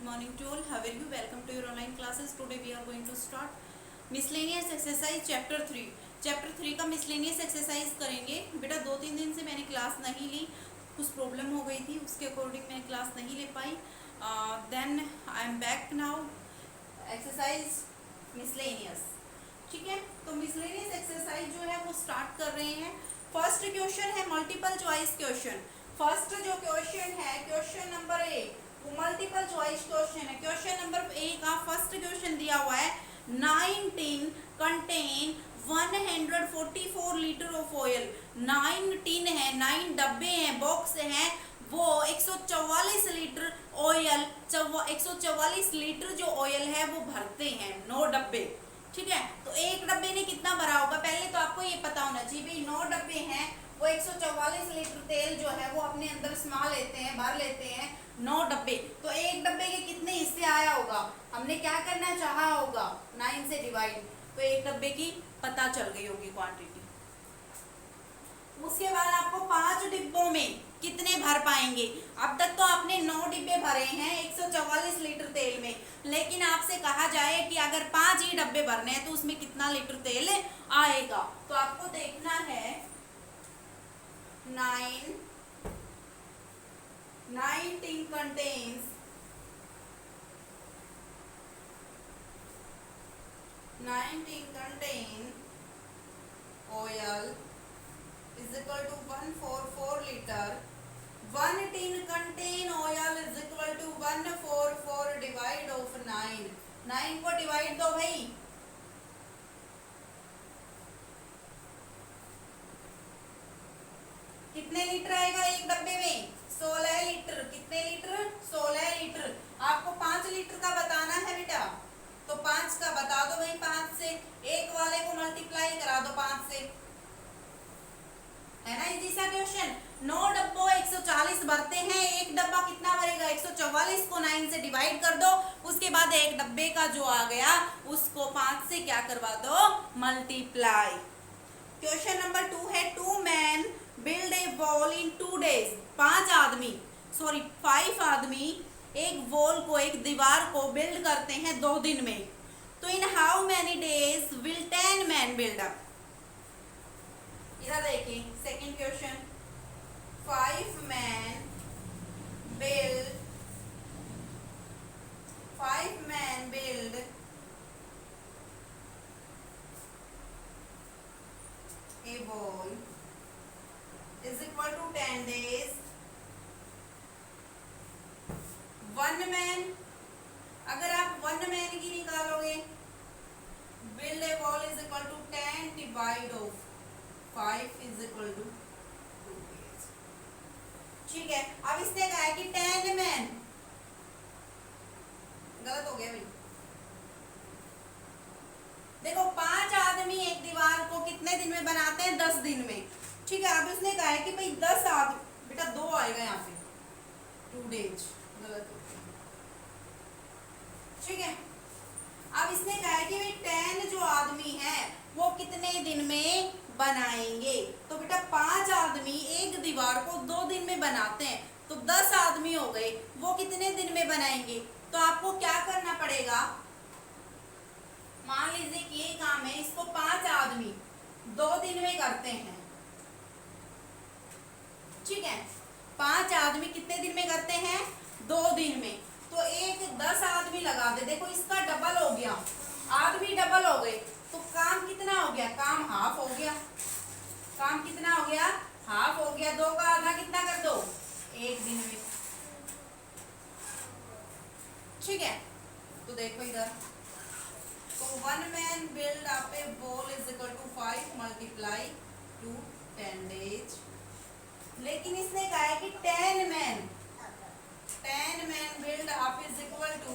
morning to all. How are you? Welcome to your online classes. Today we are going to start miscellaneous exercise chapter 3. Chapter 3 का miscellaneous exercise करेंगे. बेटा 2-3 दिन से मैंने class नहीं ली, कुछ प्रॉब्लम हो गई थी, उसके अकॉर्डिंग मैं क्लास नहीं ले पाई. Then I am back now. Exercise miscellaneous. ठीक है, तो मिसलेनियस एक्सरसाइज जो है वो स्टार्ट कर रहे हैं. फर्स्ट क्वेश्चन है मल्टीपल चॉइस क्वेश्चन. फर्स्ट जो क्वेश्चन है क्वेश्चन नंबर 1 वो मल्टीपल चॉइस क्वेश्चन है. क्वेश्चन नंबर 1 का फर्स्ट क्वेश्चन दिया हुआ है 9 tin contain 144 litre of oil. 9 tin है, 9 डब्बे हैं, बॉक्स हैं, वो 144 लीटर ऑयल 144 लीटर जो ऑयल है वो भरते हैं. 9 डब्बे. ठीक है, तो एक डब्बे ने कितना भरा होगा पहले तो आपको ये पता होना चाहिए. भाई 9 डब्बे हैं, वो 144 लीटर तेल जो है वो अपने अंदर समा लेते हैं, भर लेते हैं. 9 डब्बे, तो एक डब्बे के कितने हिस्से आया होगा, हमने क्या करना चाहा होगा 9 से डिवाइड, तो एक डब्बे की पता चल गई होगी क्वांटिटी. उसके बाद आपको 5 डिब्बों में कितने भर पाएंगे. अब तक तो आपने 9 डिब्बे भरे हैं 144 लीटर तेल में, लेकिन आपसे कहा जाए कि अगर 5 ही डब्बे भरने हैं तो उसमें कितना लीटर तेल आएगा. तो आपको देखना है 9 tin contains 9 tin contain oil is equal to 144 liter. 1 tin contain oil is equal to 144 divide of 9. 9 को डिवाइड दो भाई. कितने लीटर आएगा एक डब्बे में 16 लीटर. कितने लीटर 16 लीटर. आपको 5 लीटर का बताना है बेटा, तो 5 का बता दो भाई. 5 से एक वाले को मल्टीप्लाई करा दो 5 से, है ना इजी सा क्वेश्चन. 9 डब्बों 140 भरते हैं, एक डब्बा कितना भरेगा 144 को 9 से डिवाइड कर दो. उसके बाद एक डब्बे का जो आ गया उसको 5 से क्या करवा दो मल्टीप्लाई. क्वेश्चन नंबर 2 है 2 men build a wall in 2 days. 5 आदमी एक वॉल को, एक दीवार को बिल्ड करते हैं 2 दिन में. तो in how many days will 10 men build up. इधर देखिए second question 5 men build a wall is equal to 10 days. 1 man, अगर आप 1 man की निकालोगे, build a wall is equal to 10 divide of 5 is equal to 2 days. ठीक है, अब इसने कहा है कि 10 man, गलत हो गया भाई. देखो 5 आदमी एक दीवार को कितने दिन में बनाते हैं 10 दिन में. ठीक है, अब इसने कहा है कि भाई 10 आदमी, बेटा 2 आएगा यहाँ पे 2 days, गलत हो गया. ठीक है, अब इसने कहा है कि भाई 10 जो आदमी है वो कितने दिन में बनाएंगे. तो बेटा 5 आदमी एक दीवार को 2 दिन में बनाते हैं, तो 10 आदमी हो गए, वो कितने दिन में बनाएंगे. तो आपको क्या करना पड़ेगा, मान लीजिए कि ये काम है, इसको 5 आदमी 2 दिन में करते हैं. ठीक है, 5 आदमी कितने दिन में करते हैं 2 दिन में. तो एक 10 आदमी लगा दे. देखो इसका डबल हो गया, आदमी डबल हो गए, तो काम कितना हो गया, काम हाफ हो गया. काम कितना हो गया, हाफ हो गया. 2 का आधा कितना कर दो 1 दिन में. ठीक है, तो देखो इधर, तो 1 man build up a wall is equal to 5 multiply to 10 days. लेकिन इसने कहा है कि 10 man build up is equal to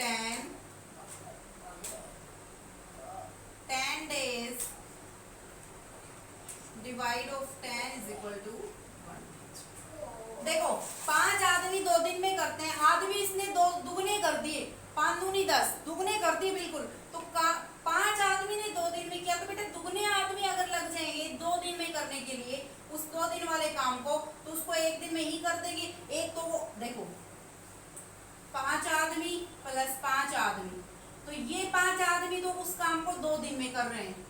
10 days divide of 10 is equal to 1 day. देखो 5 आदमी 2 दिन में करते हैं, आदमी इसने 2 दुगने कर दिए, 5 दूनी 10 दुगने कर दिए बिल्कुल. तो 5 आदमी ने 2 दिन में किया, तो बेटा दुगने आदमी अगर लग जाएंगे 2 दिन में करने के लिए उस 2 दिन वाले काम को, तो उसको 1 दिन में ही कर देंगे. एक तो वो देखो 5 आदमी प्लस 5 आदमी, तो ये 5 आदमी तो उस काम को 2 दिन में कर रहे हैं।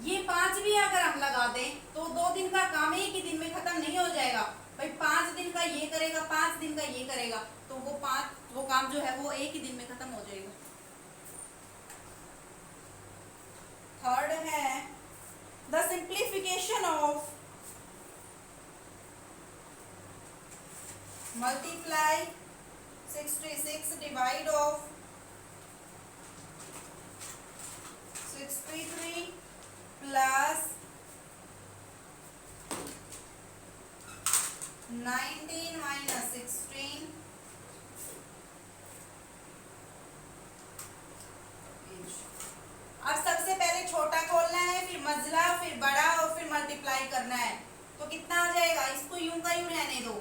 ये 5 भी अगर हम लगा दें तो 2 दिन का काम एक ही दिन में खत्म नहीं हो जाएगा भाई। 5 दिन का ये करेगा, 5 दिन का ये करेगा, तो वो काम जो है वो एक ही दिन में खत्म हो जाएगा। थर्ड है the simplification of multiply 66 divide of 63 plus 19 minus 16। अब सबसे पहले छोटा खोलना है, फिर मजला, फिर बड़ा और फिर मल्टीप्लाई करना है। तो कितना आ जाएगा? इसको यूं का यूं रहने दो।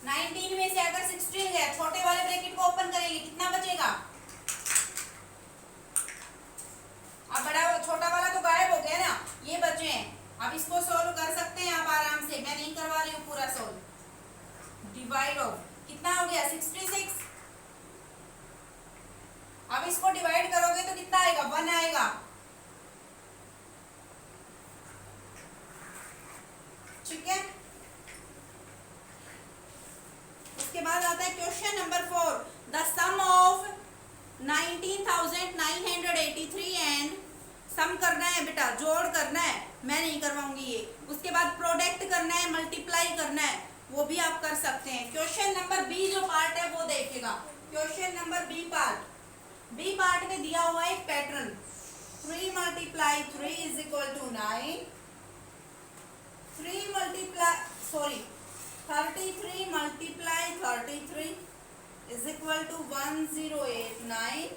19 में से अगर 16 गया, छोटे वाले ब्रैकेट को ओपन करेंगे, कितना बचेगा? अब बड़ा छोटा वाला तो गायब हो गया ना, ये बचे हैं। अब इसको सोल्व कर सकते हैं आप आराम से, मैं नहीं करवा रही हूँ पूरा सोल्व। डिवाइड ऑफ कितना हो गया? 66। अब इसको डिवाइड करोगे तो कितना आएगा? 1 आएगा। ठीक है, उसके बाद आता है question number 4। The sum of 19,983 and sum करना है बेटा, जोड़ करना है, मैं नहीं करवाऊंगी ये। उसके बाद प्रोडक्ट करना है, मल्टीप्लाई करना है, वो भी आप कर सकते हैं। क्वेश्चन नंबर बी जो पार्ट है वो देखिएगा। क्वेश्चन नंबर बी पार्ट में दिया हुआ है pattern 3 multiply 3 is equal to 9। 33 multiply 33 is equal to 1089।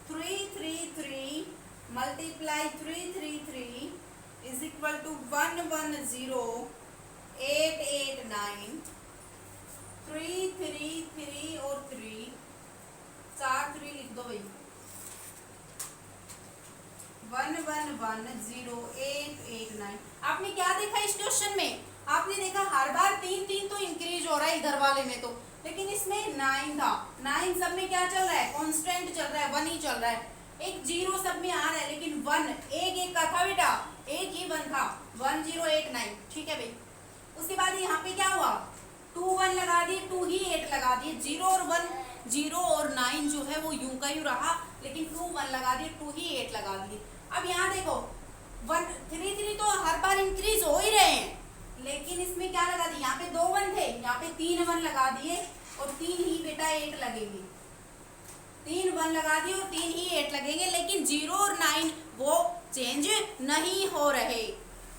333 multiply 333 is equal to 110889। 3 3 3 और 3 4 3 लिख दो भाई। 110889। आपने क्या देखा इस क्वेश्चन में? आपने देखा हर बार 3 3 तो इंक्रीज हो रहा है इधर वाले में तो, लेकिन इसमें 9 था। 9 सब में क्या चल रहा है? कांस्टेंट चल रहा है, 1 ही चल रहा है। एक 0 सब में आ रहा है, लेकिन 1 एक का था बेटा, एक ही 1 था। 1089। ठीक है भाई। उसके बाद यहाँ पे क्या हुआ? 2 1 लगा दिए, 2 ही 8 लगा दिए। 0 और 1, 0 और 9 जो है वो यूं का यूं रहा, लेकिन 2 1 लगा दिए, 2 ही 8 लगा दिए। अब यहाँ देखो 1 3 3 तो हर बार इंक्रीज हो ही रहे हैं, लेकिन इसमें क्या लगा दिए? यहाँ पे 2 1 थे, यहाँ पे 3 1 लगा दिए और 3 ही बेटा 8 लगेंगे। 3 1 लगा दिए और 3 ही 8 लगेंगे, लेकिन 0 और 9 वो चेंज नहीं हो रहे।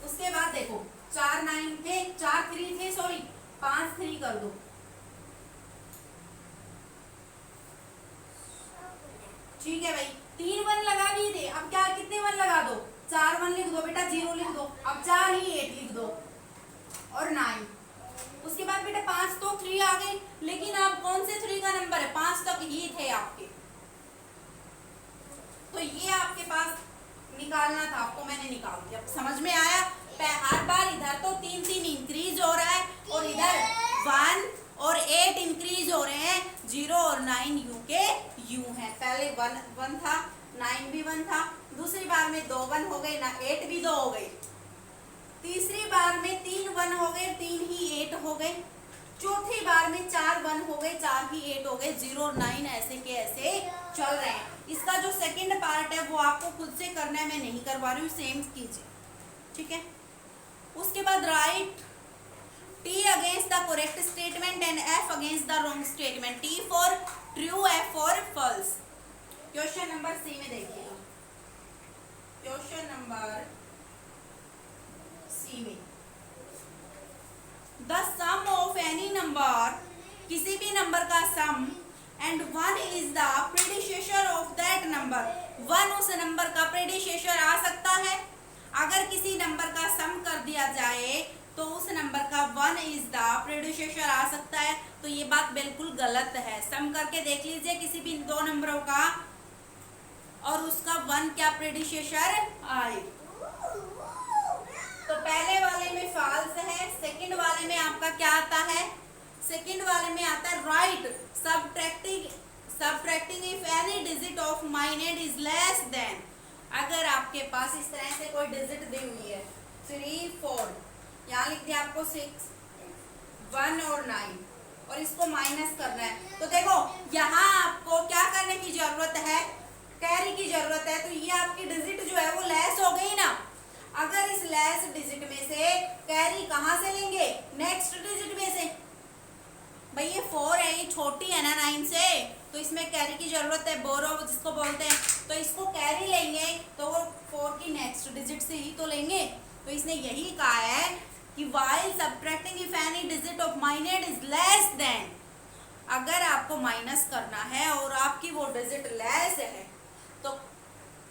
उसके बाद देखो 4 9 थे, 4 3 थे, सॉरी 5 3 कर दो। ठीक है भाई, 3 1 लगा दिए थे, अब क्या कितने 1 लगा दो? 4 1 लिख दो बेटा, 0 लिख दो। अब 4 ही 8 लिख दो और 9। उसके बाद बेटा 5 तो 3 आ गए, लेकिन आप कौन से 3 का नंबर है? 5 तक ही थे आपके, तो ये आपके पास निकालना था, आपको मैंने निकाल दिया। समझ में आया? हर बार इधर तो 3 3 इंक्रीज हो रहा है और इधर 1 और 8 इंक्रीज हो रहे हैं। 0 और 9 यू के यू हैं। पहले 1 1 था, 9 भी 1 था, दूसरी बार में 2 1 हो गए ना, 8 भी 2 हो गए। तीसरी बार में 3 1 हो गए, 3 ही 8 हो गए। चौथी बार में 4 1 हो गए, 4 ही 8 हो गए। 0 और 9 ऐसे के ऐसे चल रहे हैं। इसका जो सेकंड पार्ट है वो आपको खुद से करना है, मैं नहीं करवा रही हूँ, सेम कीजिए। ठीक है, उसके बाद right T against the correct statement and F against the wrong statement. T for true, F for false. Question number C में देखिएगा। क्वेश्चन नंबर सी में the sum of any number, किसी भी नंबर का sum, and 1 is the predecessor of that number. 1 उस number का predecessor आ सकता है। अगर किसी नंबर का सम कर दिया जाए तो उस नंबर का 1 इज द प्रेडिसेसर आ सकता है, तो ये बात बिल्कुल गलत है। सम करके देख लीजिए किसी भी 2 नंबरों का और उसका 1 क्या प्रेडिसेसर आए। तो पहले वाले में फॉल्स है, सेकंड वाले में आपका क्या आता है, सेकंड वाले में आता है right subtracting if any digit of minus is less than. अगर आपके पास इस तरह से कोई डिजिट दी हुई है 3 4, यहाँ लिख दिया आपको 6 1 और 9 और इसको माइनस करना है, तो देखो यहाँ आपको क्या करने की जरूरत है, कैरी की जरूरत है। तो ये आपकी डिजिट जो है वो लेस हो गई ना। अगर इस लेस डिजिट में से कैरी कहाँ से लेंगे, नेक्स्ट डिजिट में से। भाई ये 4 है, ये छोटी है ना 9 से, तो इसमें कैरी की जरूरत है, बोरो जिसको बोलते हैं। तो इसको कैरी लेंगे तो वो 4 की नेक्स्ट डिजिट से ही तो लेंगे। तो इसने यही कहा है कि while subtracting if any digit of minus is less than, अगर आपको माइनस करना है और आपकी वो डिजिट लेस है तो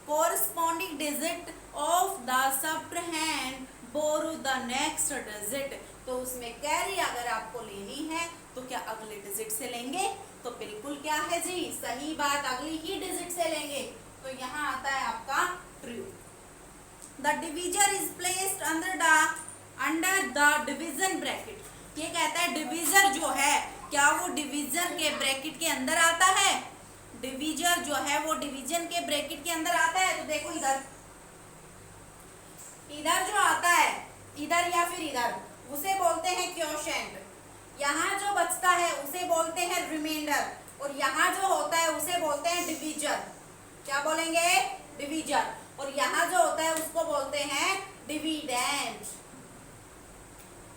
corresponding digit of the subtrahend borrow the next digit। तो उसमें कैरी अगर आपको लेनी है तो क्या अगले डिजिट से लेंगे, तो बिल्कुल क्या है जी, सही बात, अगली ही डिजिट से लेंगे। तो यहाँ आता है आपका true. The divisor is placed under the division bracket. ये कहता है डिविजर जो है क्या वो डिवीजन के ब्रैकेट के अंदर आता है, डिविजर जो है वो डिवीजन के ब्रैकेट के अंदर आता है। तो देखो इधर जो आता है, इधर या फिर इधर, उसे बोलते हैं क्वोशिएंट। यहाँ जो बचता है उसे बोलते हैं रिमाइंडर, और यहाँ जो होता है उसे बोलते हैं डिविजर। क्या बोलेंगे, डिविजर। और यहाँ जो होता है उसको बोलते हैं डिविडेंड।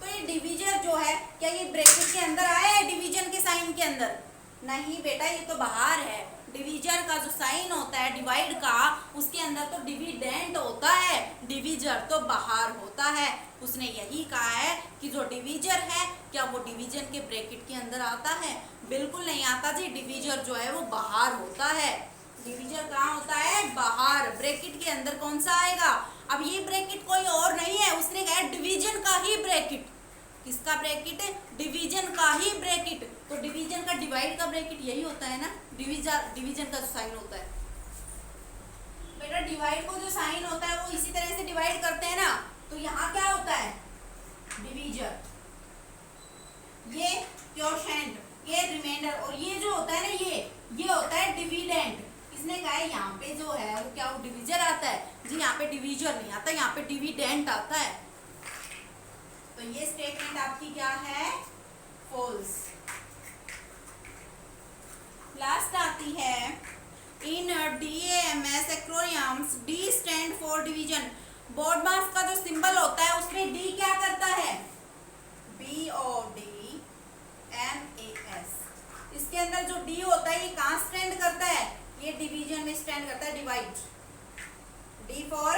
तो ये डिविजर जो है क्या ये ब्रैकेट के अंदर आया है, डिवीजन के साइन के अंदर? नहीं बेटा, ये तो बाहर है। डिविजर का जो साइन होता है डिवाइड का, उसके अंदर तो डिविडेंड होता है, डिविजर तो बाहर होता है। उसने यही कहा है कि जो डिविजर है क्या वो डिवीजन के ब्रैकेट के अंदर आता है? बिल्कुल नहीं आता जी, डिविजर जो है वो बाहर होता है। डिविजर कहाँ होता है, बाहर, ब्रैकेट के अंदर कौन सा आएगा? अब ये ब्रैकेट कोई और नहीं है, उसने कहा डिवीजन का ही ब्रैकेट। किसका ब्रैकेट है? डिवीजन का ही ब्रैकेट। तो डिवीजन का डिवाइड का ब्रैकेट यही होता है ना, डिवीजन का जो साइन होता है। बेटा डिवाइड को जो साइन होता है वो इसी तरह से डिवाइड करते हैं ना, तो यहाँ क्या होता है, डिवीजर, ये क्वोशिएंट, ये रिमाइंडर, और ये जो होता है ना ये होता है डिविडेंड। इसने कहा है यहाँ पे जो है वो क्या, वो डिवीजर आता है जी, यहाँ पे डिवीजर नहीं आता, यहाँ पे डिविडेंड आता है। तो ये स्टेटमेंट आपकी क्या है, फॉल्स। लास्ट आती है in DAMS acronyms, D stand for division. BODMAS का जो सिंबल होता है उसमें डी क्या करता है, BODMAS। इसके अंदर जो डी होता है ये कहाँ स्टैंड करता है, ये डिवीजन में स्टैंड करता है, divide. D for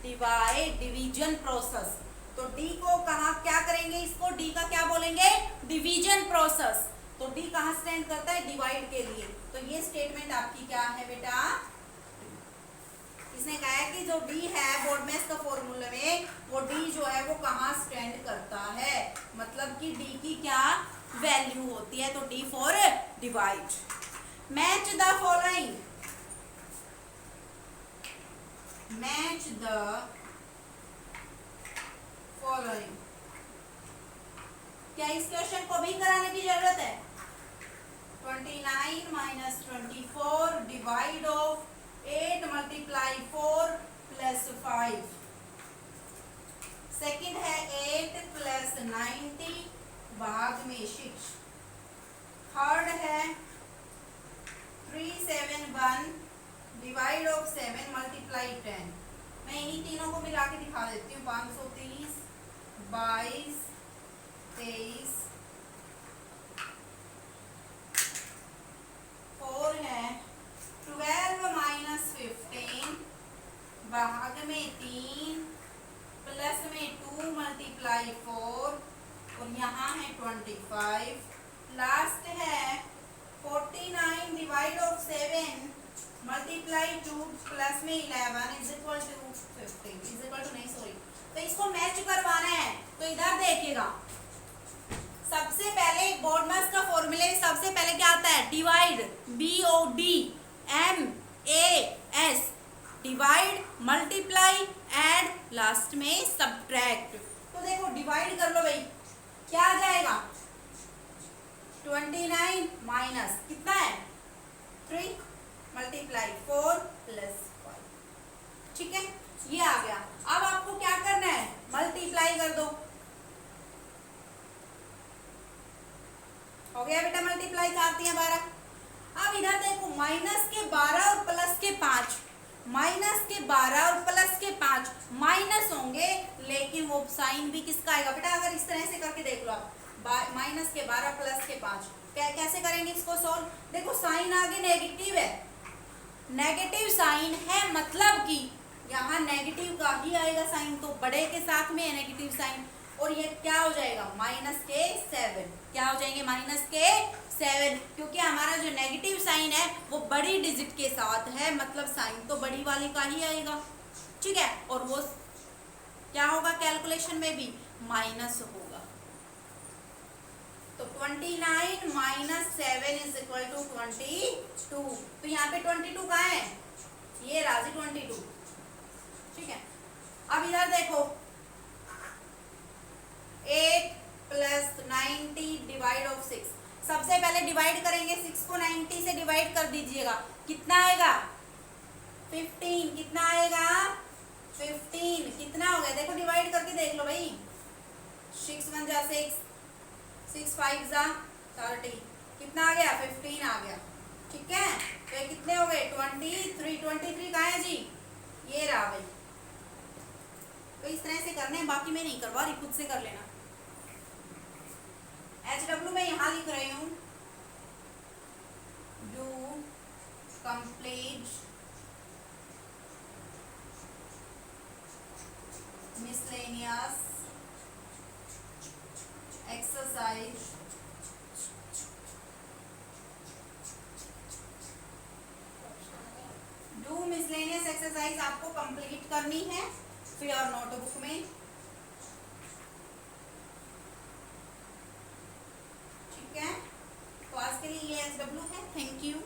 divide, division process. तो डी को कहाँ क्या करेंगे, इसको डी का क्या बोलेंगे, डिवीजन प्रोसेस। तो डी कहाँ स्टैंड करता है, डिवाइड के लिए। तो ये स्टेटमेंट आपकी क्या है बेटा, इसने कहा है कि जो डी है बोर्डमेस का फॉर्मूला में, वो डी जो है वो कहाँ स्टैंड करता है, मतलब कि डी की क्या वैल्यू होती है। तो D for divide. Match the following, match the following. क्या इस क्वेश्चन को भी कराने की जरूरत है? 29 minus 24 divide of 8 multiply 4 plus 5। Second है 8 प्लस 90 भाग में 6। थर्ड है 371 डिवाइड ऑफ 7 मल्टीप्लाई 10। मैं इन्हीं तीनों को मिला के दिखा देती हूँ। 530 22 23 4 है 12 माइनस 15 भाग में 3 प्लस में 2 मल्टीप्लाई 4 और यहाँ है 25। लास्ट है 49 डिवाइड ऑफ 7 मल्टीप्लाई 2 प्लस में 11 is equal to 50 is equal to नहीं सॉरी। तो इसको मैच करवाना है तो इधर देखिएगा, सबसे पहले बोर्डमास का फॉर्मूले सबसे पहले क्या आता है, divide, BODMAS, divide, multiply, add, last में सब्ट्रैक्ट। तो देखो डिवाइड कर लो भाई, क्या आ जाएगा 29 माइनस कितना है 3 मल्टीप्लाई 4 प्लस 5, ठीक है ये आ गया। अब आपको क्या करना है, मल्टीप्लाई कर दो, हो गया बेटा मल्टीप्लाई, करती है 12। अब इधर देखो माइनस के 12 और प्लस के 5, माइनस के 12 और प्लस के 5 माइनस होंगे, लेकिन वो साइन भी किसका आएगा बेटा, अगर इस तरह से करके देख लो आप, माइनस के 12 प्लस के 5 कैसे करेंगे इसको सॉल्व। देखो साइन आगे नेगेटिव है, नेगेटिव साइन है मतलब कि यहाँ नेगेटिव का ही आएगा साइन, तो बड़े के साथ में है नेगेटिव साइन, और ये क्या हो जाएगा माइनस के 7, क्या हो जाएंगे माइनस के 7, क्योंकि हमारा जो नेगेटिव साइन है वो बड़ी डिजिट के साथ है, मतलब साइन तो बड़ी वाली का ही आएगा, ठीक है, और वो क्या होगा कैलकुलेशन में भी माइनस होगा। तो 29 माइनस 7 इज इक्वल टू 22, तो यहाँ पे 22 कहाँ है, ये राजी 22, ठीक है। अब इधर देखो 8 प्लस 90 डिवाइड ऑफ 6, सबसे पहले डिवाइड करेंगे 6 को 90 से डिवाइड कर दीजिएगा, कितना आएगा 15, कितना आएगा 15, कितना हो गया देखो डिवाइड करके देख लो भाई, 6 1 जा 6, 6 5 जा 30, कितना आ गया 15 आ गया, ठीक है। तो ये कितने हो गए 23 कहाँ है जी, ये रहा भाई। तो इस तरह से करने हैं, बाकी मैं नहीं करवा रही, खुद से कर लेना। HW मैं यहाँ लिख रही हूँ, do complete miscellaneous exercise do miscellaneous exercise आपको कंप्लीट करनी है फिर और नोटबुक में, ठीक है। तो आज के लिए ये HW है, थैंक यू।